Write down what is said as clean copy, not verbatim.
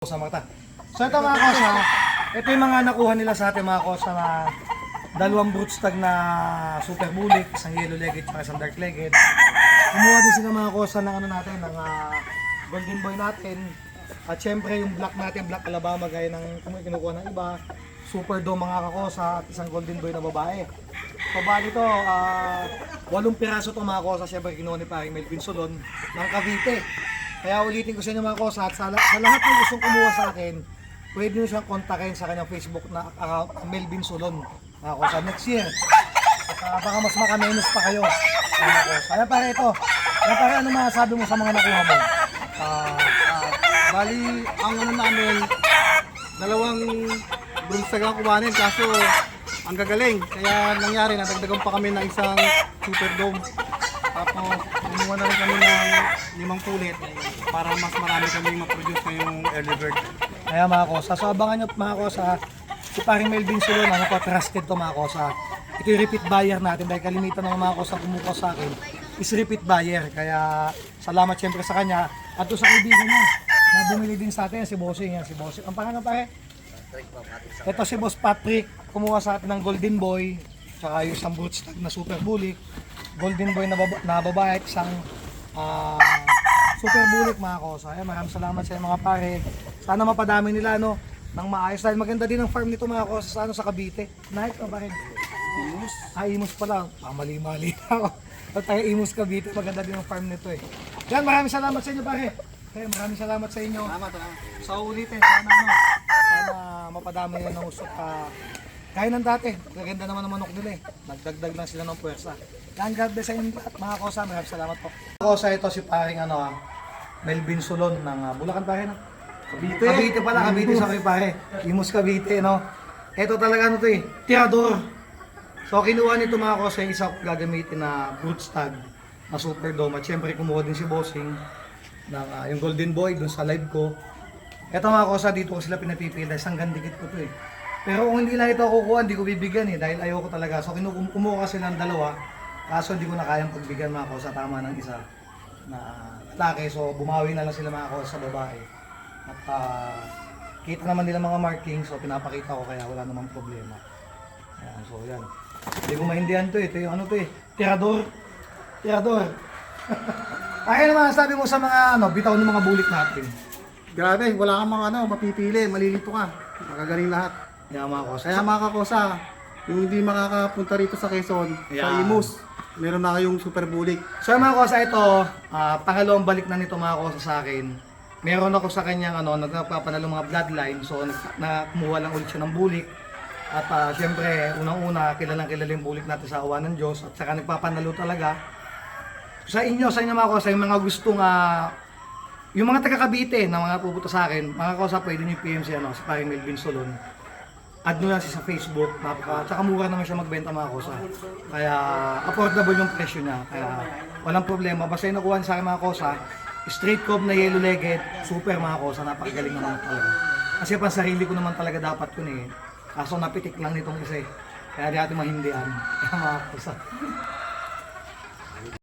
Sa mata. So ito mga kosa, ito yung mga nakuha nila sa ating mga kosa na dalawang broodstag na super bulik, isang yellow legged at isang dark legged. Kumuha din sila mga kosa ng ano natin, ng golden boy natin. At syempre yung black natin, black Alabama gaya ng kinukuha ng iba. Super dome mga kakosa at isang golden boy na babae. So bali ito, 8 piraso ito mga kosa, syempre kinuha ni paring Melvin Solon ng Cavite. Kaya ulitin ko sa inyo mga kosa at sa lahat ng gustong kumuha sa akin, pwede nyo siyang kontakin sa kanyang Facebook na account, Melvin Solon mga kosa next year. At baka mas makamenos pa kayo mga kosa. Kaya pare ito, kaya pare ano masasabi mo sa mga nakuha mo? Bali, ang ano namin, dalawang broodstag ang kumanin kaso ang gagaling. Kaya nangyari, nadagdagan pa kami ng isang super dome. Tapos, kumuha na rin kami ng 5 pulit para mas marami kami ma-produce ngayong early bird. Kaya mga kosa, so abangan nyo mga kosa, si paring Melvin Solon, ano po, trusted to mga kosa. Ito yung repeat buyer natin dahil kalimitan ng mga kosa kumuha sa akin is repeat buyer. Kaya salamat syempre sa kanya at doon sa kaibigan niya na bumili din sa atin, si Bossing yan, si Bossing. Ang pangalan pare? Ito si Boss Patrick, kumuha sa atin ng Golden Boy, tsaka yung isang broodstag na super bulik, Golden Boy na babae at isang super bulik mga kosa. Ay, maraming salamat sa mga pare. Sana mapadami nila no ng maayos dahil maganda din ang farm nito mga kosa sa ano sa Cavite. Night o ba rin? Imus. Imus pala. Mali-mali ako. At tayo Imus Cavite, maganda din ang farm nito eh. Yan, maraming salamat sa inyo pare. Okay, maraming salamat sa inyo. Salamat. Sa ulitin, sana mapadami yan ng usok kaya ng dati. Gaganda naman ang manok nila eh. Nagdagdag lang sila ng puwersa. Yan, God bless sa inyo mga kosa. Maraming salamat po. Kosa ito si paring Melvin Solon ng Bulacan pare no? Cavite. Cavite pala, Cavite sa pare. Imus Cavite no. Ito talaga ano to eh, tirador. So kinuha nito mga kosa yung isa gagamitin na broodstag na super dome. At syempre kumuha din si Bossing ng yung Golden Boy dun sa live ko. Ito mga kosa, dito ko sila pinapipila, isang gandikit ko to eh. Pero kung hindi lang ito kukuha, hindi ko bibigyan eh, dahil ayoko talaga. So kumuha kasi ng dalawa, kaso hindi ko na kayang pagbigyan mga kosa, tama ng isa na atake. So bumawi na lang sila mga kosa sa babae. At kita naman nila mga markings, so pinapakita ko kaya wala namang problema. Ayan, so yan. Hindi ko maintindihan to eh, ito yung ano to eh, tirador. Tirador. Ay naman sabi mo sa mga bitaw ng mga bulik natin. Grabe, wala kang mga mapipili, malilito ka. Magagaling lahat. Yan mga kosa. Kaya mga kakosa, yung hindi makakapunta rito sa Quezon, sa Imus, meron na kayong super bulik. So mga kosa, ito, pangalawang balik na nito mga kosa sa akin. Meron ako sa kanyang nagpapanalo mga bloodline, so kumuha lang ulit siya ng bulik. At syempre, unang-una, kilalang yung bulik natin sa awa ng Diyos. At saka nagpapanalo talaga. Sa inyo mga kosa, yung mga gustong, yung mga taga-Cavite na mga pupunta sa akin, mga kosa, pwede nyo PM si paring Melvin Solon. Add nyo lang siya sa Facebook, tsaka mura naman siya magbenta mga kosa. Kaya affordable yung presyo niya, kaya walang problema. Basta yung nakuha sa akin mga kosa, straight cob na yellow legged, super mga kosa, napakagaling naman talaga. Kasi pan sarili ko naman talaga dapat yun eh. Kaso napitik lang nitong isa eh. Kaya di ating mahindihan. Kaya mga kosa.